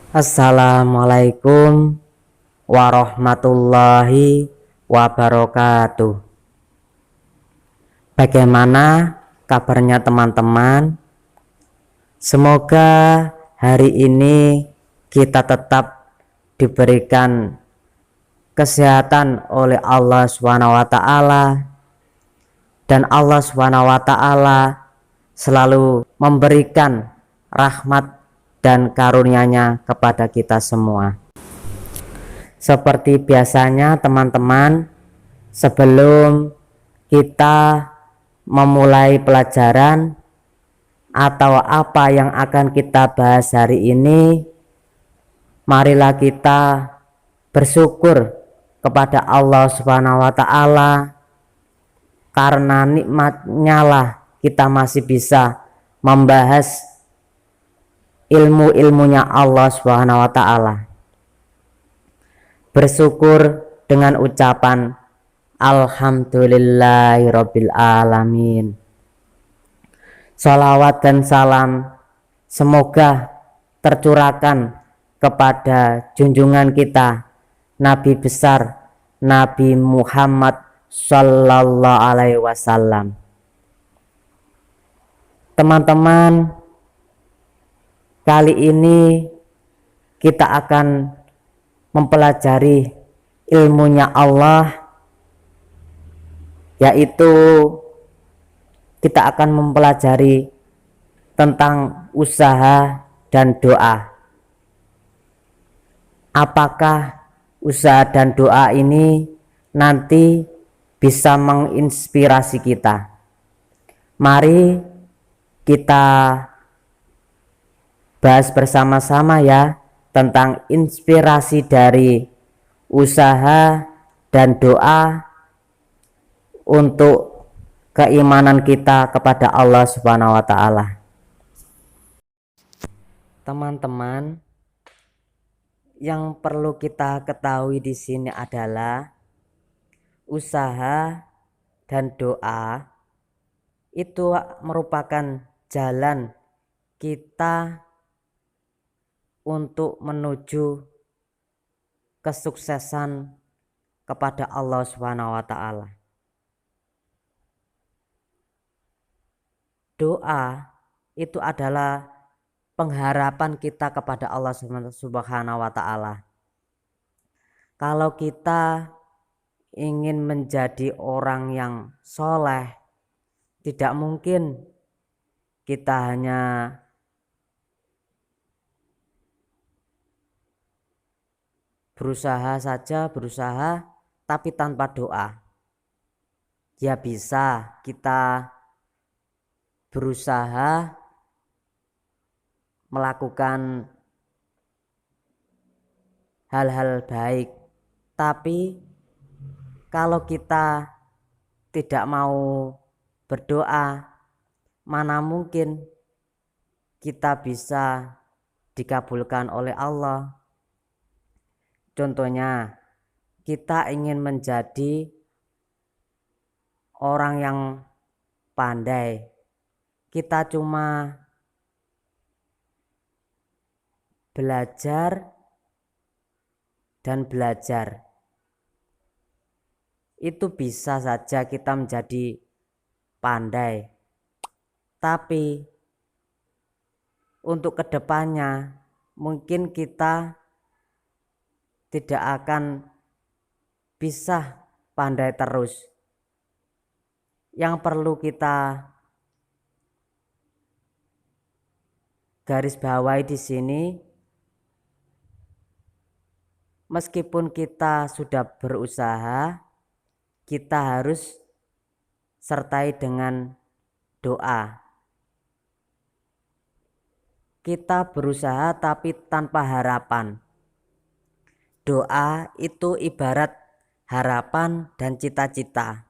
Assalamualaikum warahmatullahi wabarakatuh. Bagaimana kabarnya teman-teman? Semoga hari ini kita tetap diberikan kesehatan oleh Allah SWT, dan Allah SWT selalu memberikan rahmat dan karunia-Nya kepada kita semua. Seperti biasanya teman-teman, sebelum kita memulai pelajaran atau apa yang akan kita bahas hari ini, marilah kita bersyukur kepada Allah Subhanahu wa Ta'ala, karena nikmatnya lah kita masih bisa membahas ilmu-ilmunya Allah Subhanahu wa Ta'ala. Bersyukur dengan ucapan Alhamdulillahirabbil alamin. Salawat dan salam semoga tercurahkan kepada junjungan kita Nabi besar Nabi Muhammad Sallallahu Alaihi Wasallam. Teman-teman, kali ini kita akan mempelajari ilmunya Allah, yaitu kita akan mempelajari tentang usaha dan doa. Apakah usaha dan doa ini nanti bisa menginspirasi kita? Mari kita bahas bersama-sama ya tentang inspirasi dari usaha dan doa untuk keimanan kita kepada Allah Subhanahu wa Ta'ala. Teman-teman, yang perlu kita ketahui di sini adalah usaha dan doa itu merupakan jalan kita untuk menuju kesuksesan kepada Allah Subhanahu wa Ta'ala. Doa itu adalah pengharapan kita kepada Allah Subhanahu wa Ta'ala. Kalau kita ingin menjadi orang yang soleh, tidak mungkin kita hanya berusaha tapi tanpa doa. Ya bisa kita berusaha melakukan hal-hal baik, tapi kalau kita tidak mau berdoa, mana mungkin kita bisa dikabulkan oleh Allah. Contohnya, kita ingin menjadi orang yang pandai, kita cuma belajar dan belajar. Itu bisa saja kita menjadi pandai, tapi untuk kedepannya mungkin kita tidak akan bisa pandai terus. Yang perlu kita garis bawahi di sini, meskipun kita sudah berusaha, kita harus sertai dengan doa. Kita berusaha tapi tanpa harapan. Doa itu ibarat harapan dan cita-cita.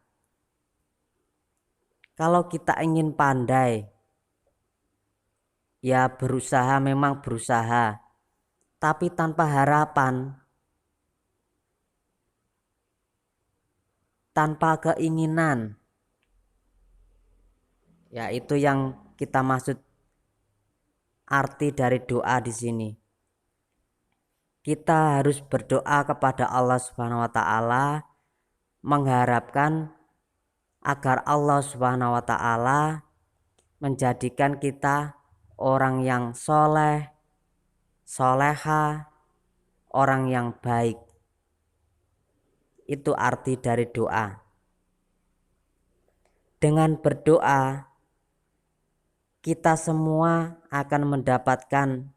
Kalau kita ingin pandai, ya berusaha, memang berusaha, tapi tanpa harapan, tanpa keinginan, ya itu yang kita maksud arti dari doa di sini. kita harus berdoa kepada Allah Subhanahu wa taala, mengharapkan agar Allah Subhanahu wa taala menjadikan kita orang yang soleh, soleha, orang yang baik. Itu arti dari doa. Dengan berdoa, kita semua akan mendapatkan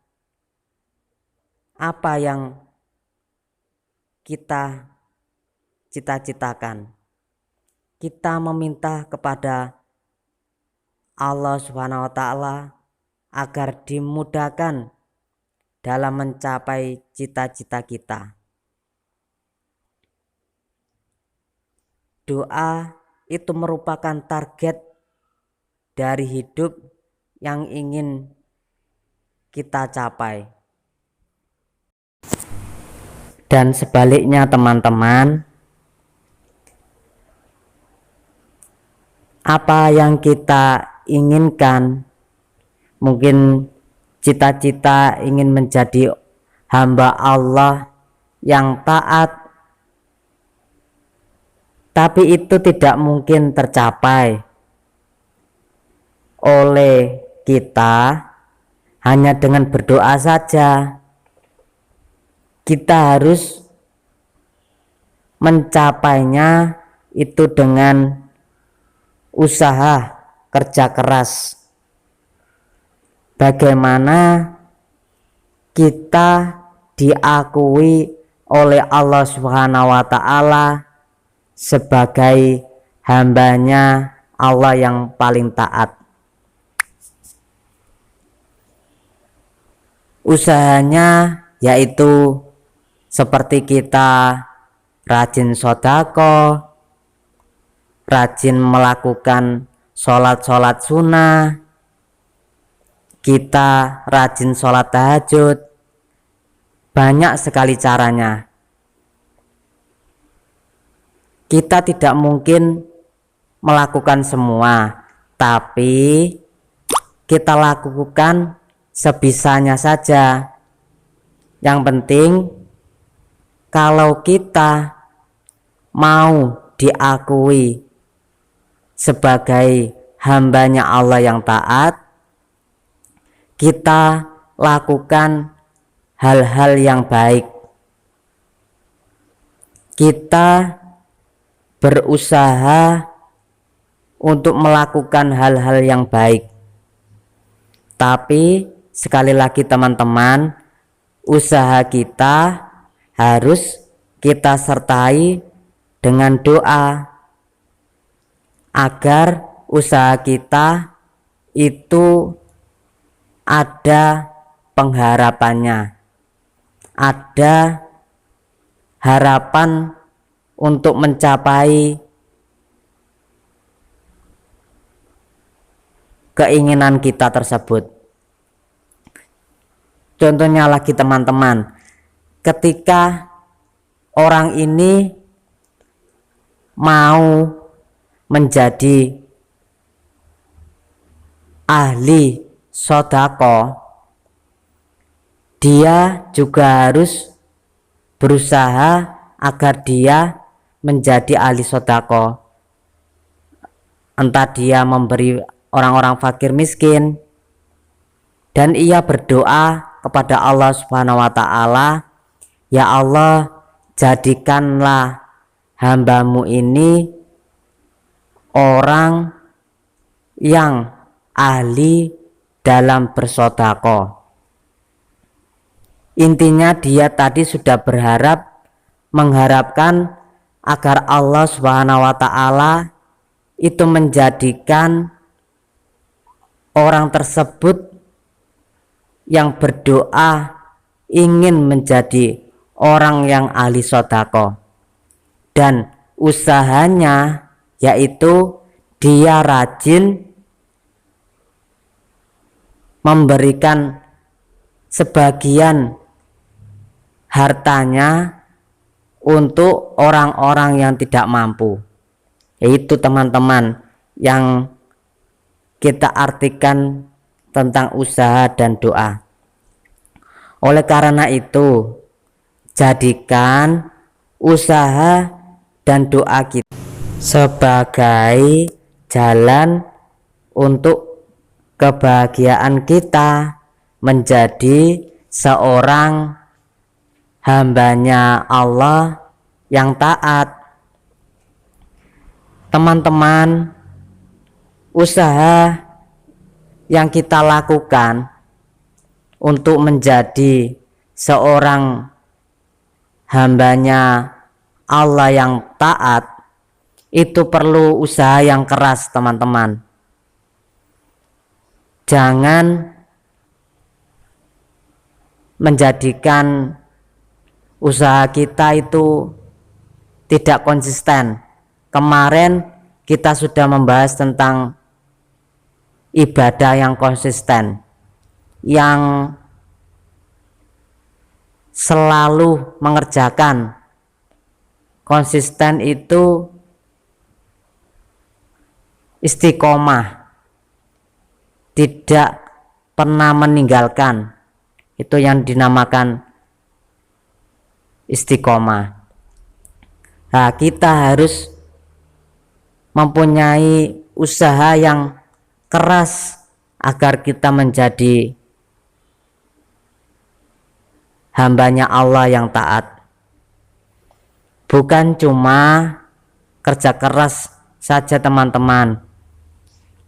apa yang kita cita-citakan. Kita meminta kepada Allah Subhanahu wa taala agar dimudahkan dalam mencapai cita-cita kita. Doa itu merupakan target dari hidup yang ingin kita capai. Dan sebaliknya teman-teman, apa yang kita inginkan, mungkin cita-cita ingin menjadi hamba Allah yang taat, tapi itu tidak mungkin tercapai oleh kita hanya dengan berdoa saja. Kita harus mencapainya itu dengan usaha kerja keras. Bagaimana kita diakui oleh Allah Subhanahu wa taala sebagai hambanya Allah yang paling taat. Usahanya yaitu seperti kita rajin sodako, rajin melakukan sholat-sholat sunnah, kita rajin sholat tahajud. Banyak sekali caranya. Kita tidak mungkin melakukan semua, tapi kita lakukan sebisanya saja. Yang penting kalau kita mau diakui sebagai hambanya Allah yang taat, kita lakukan hal-hal yang baik. Kita berusaha untuk melakukan hal-hal yang baik. Tapi sekali lagi teman-teman, usaha kita harus kita sertai dengan doa agar usaha kita itu ada pengharapannya, ada harapan untuk mencapai keinginan kita tersebut. Contohnya lagi teman-teman, ketika orang ini mau menjadi ahli sodako, dia juga harus berusaha agar dia menjadi ahli sodako. Entah dia memberi orang-orang fakir miskin, dan ia berdoa kepada Allah Subhanahu wa taala, ya Allah, jadikanlah hambamu ini orang yang ahli dalam bersodako. Intinya dia tadi sudah mengharapkan agar Allah Subhanahu wa taala itu menjadikan orang tersebut yang berdoa ingin menjadi orang yang ahli sodako, dan usahanya yaitu dia rajin memberikan sebagian hartanya untuk orang-orang yang tidak mampu. Itu teman-teman yang kita artikan tentang usaha dan doa. Oleh karena itu, jadikan usaha dan doa kita sebagai jalan untuk kebahagiaan kita menjadi seorang hambanya Allah yang taat. Teman-teman, usaha yang kita lakukan untuk menjadi seorang hambanya Allah yang taat itu perlu usaha yang keras, teman-teman. Jangan menjadikan usaha kita itu tidak konsisten. Kemarin kita sudah membahas tentang ibadah yang konsisten, yang selalu mengerjakan. Konsisten itu istiqomah, tidak pernah meninggalkan. Itu yang dinamakan istiqomah. Nah, kita harus mempunyai usaha yang keras agar kita menjadi hambanya Allah yang taat. Bukan cuma kerja keras saja, teman-teman.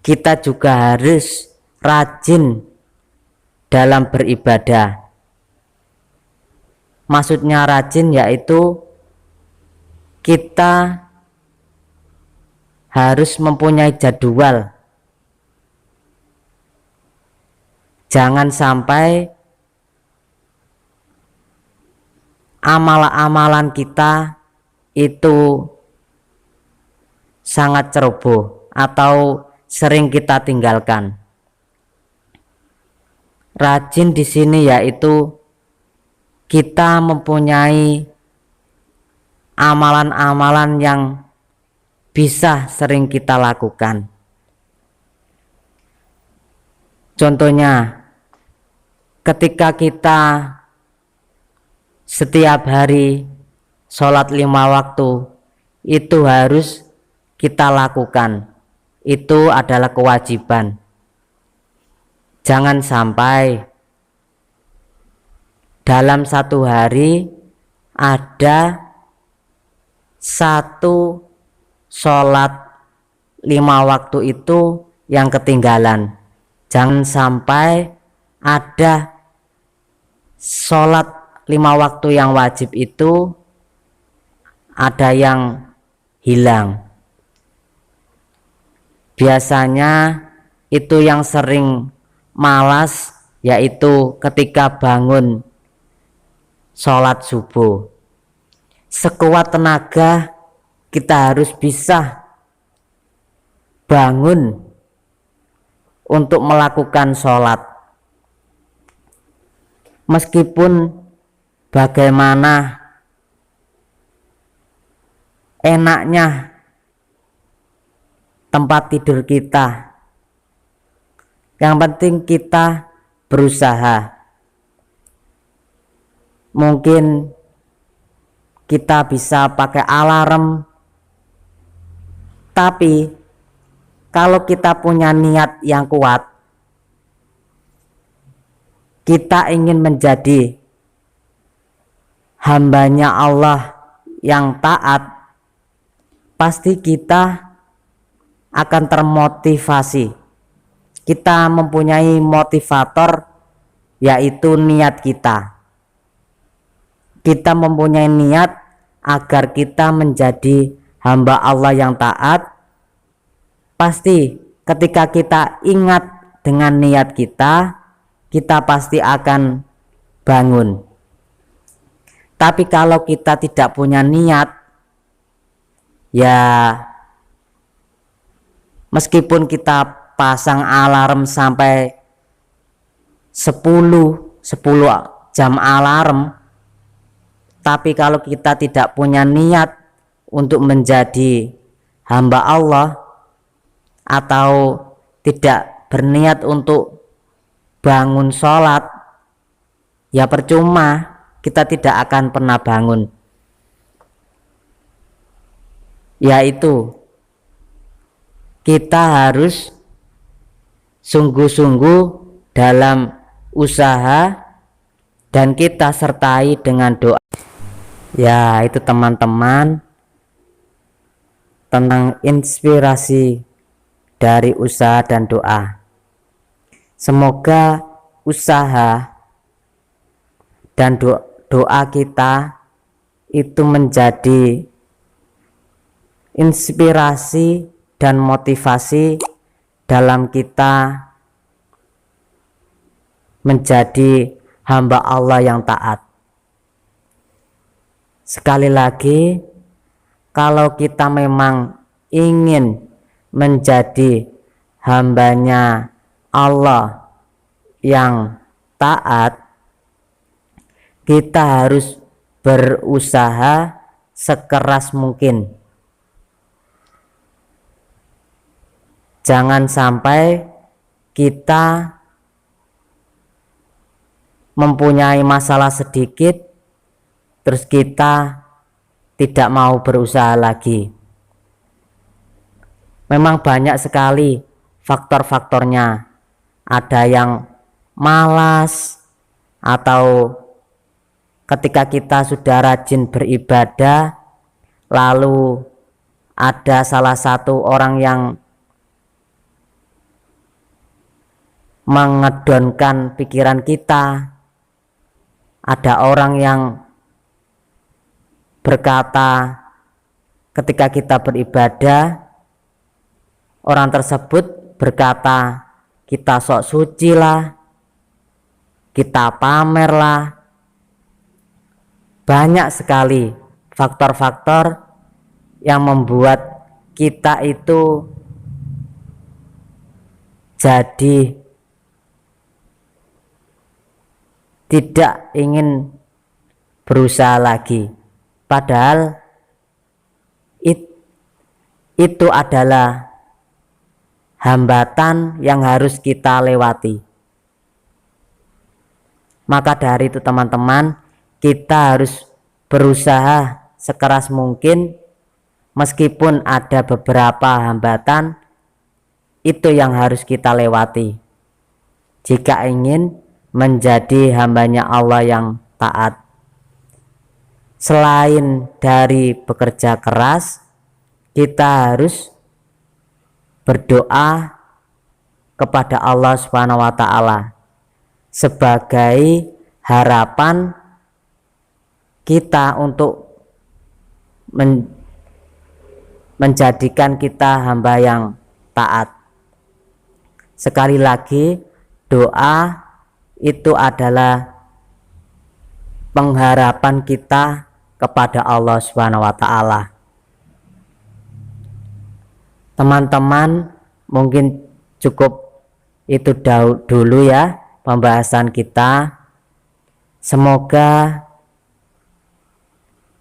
Kita juga harus rajin dalam beribadah. Maksudnya rajin yaitu kita harus mempunyai jadwal. Jangan sampai amalan-amalan kita itu sangat ceroboh atau sering kita tinggalkan. Rajin di sini yaitu kita mempunyai amalan-amalan yang bisa sering kita lakukan. Contohnya, ketika kita setiap hari sholat 5 waktu, itu harus kita lakukan. Itu adalah kewajiban. Jangan sampai dalam satu hari ada satu sholat 5 waktu itu yang ketinggalan. Jangan sampai ada sholat 5 waktu yang wajib itu ada yang hilang. Biasanya itu yang sering malas yaitu ketika bangun sholat subuh. Sekuat tenaga kita harus bisa bangun untuk melakukan sholat. Meskipun bagaimana enaknya tempat tidur kita, yang penting kita berusaha. Mungkin kita bisa pakai alarm, tapi kalau kita punya niat yang kuat, kita ingin menjadi hambanya Allah yang taat, pasti kita akan termotivasi. Kita mempunyai motivator yaitu niat kita. Kita mempunyai niat agar kita menjadi hamba Allah yang taat. Pasti ketika kita ingat dengan niat kita, kita pasti akan bangun. Tapi kalau kita tidak punya niat, ya meskipun kita pasang alarm sampai 10 jam alarm, tapi kalau kita tidak punya niat untuk menjadi hamba Allah atau tidak berniat untuk bangun sholat, ya percuma. kita tidak akan pernah bangun, yaitu kita harus sungguh-sungguh dalam usaha dan kita sertai dengan doa. Ya, itu teman-teman tentang inspirasi dari usaha dan doa. Semoga usaha dan doa kita itu menjadi inspirasi dan motivasi dalam kita menjadi hamba Allah yang taat. Sekali lagi, kalau kita memang ingin menjadi hambanya Allah yang taat, kita harus berusaha sekeras mungkin. Jangan sampai kita mempunyai masalah sedikit terus kita tidak mau berusaha lagi. Memang banyak sekali faktor-faktornya. Ada yang malas, atau ketika kita sudah rajin beribadah lalu ada salah satu orang yang mengedonkan pikiran kita, ada orang yang berkata ketika kita beribadah, orang tersebut berkata kita sok suci lah, kita pamer lah. Banyak sekali faktor-faktor yang membuat kita itu jadi tidak ingin berusaha lagi, padahal itu adalah hambatan yang harus kita lewati. Maka dari itu teman-teman, kita harus berusaha sekeras mungkin, meskipun ada beberapa hambatan, itu yang harus kita lewati jika ingin menjadi hambanya Allah yang taat. Selain dari bekerja keras, kita harus berdoa kepada Allah Subhanahu wa Ta'ala sebagai harapan kita untuk menjadikan kita hamba yang taat. Sekali lagi, doa itu adalah pengharapan kita kepada Allah Subhanahu wa Ta'ala. Teman-teman, mungkin cukup itu dulu ya pembahasan kita. Semoga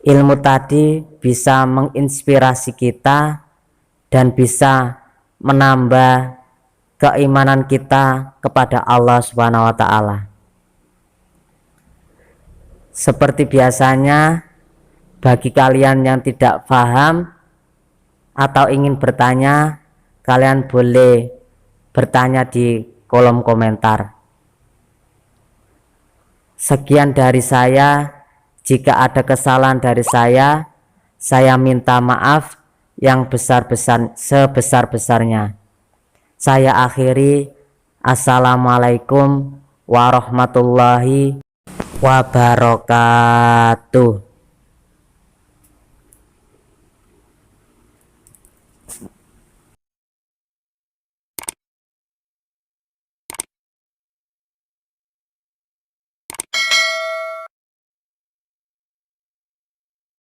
ilmu tadi bisa menginspirasi kita dan bisa menambah keimanan kita kepada Allah Subhanahu wa Ta'ala. Seperti biasanya, bagi kalian yang tidak paham atau ingin bertanya, kalian boleh bertanya di kolom komentar. Sekian dari saya. Jika ada kesalahan dari saya minta maaf yang sebesar-besarnya. Saya akhiri. Assalamualaikum warahmatullahi wabarakatuh.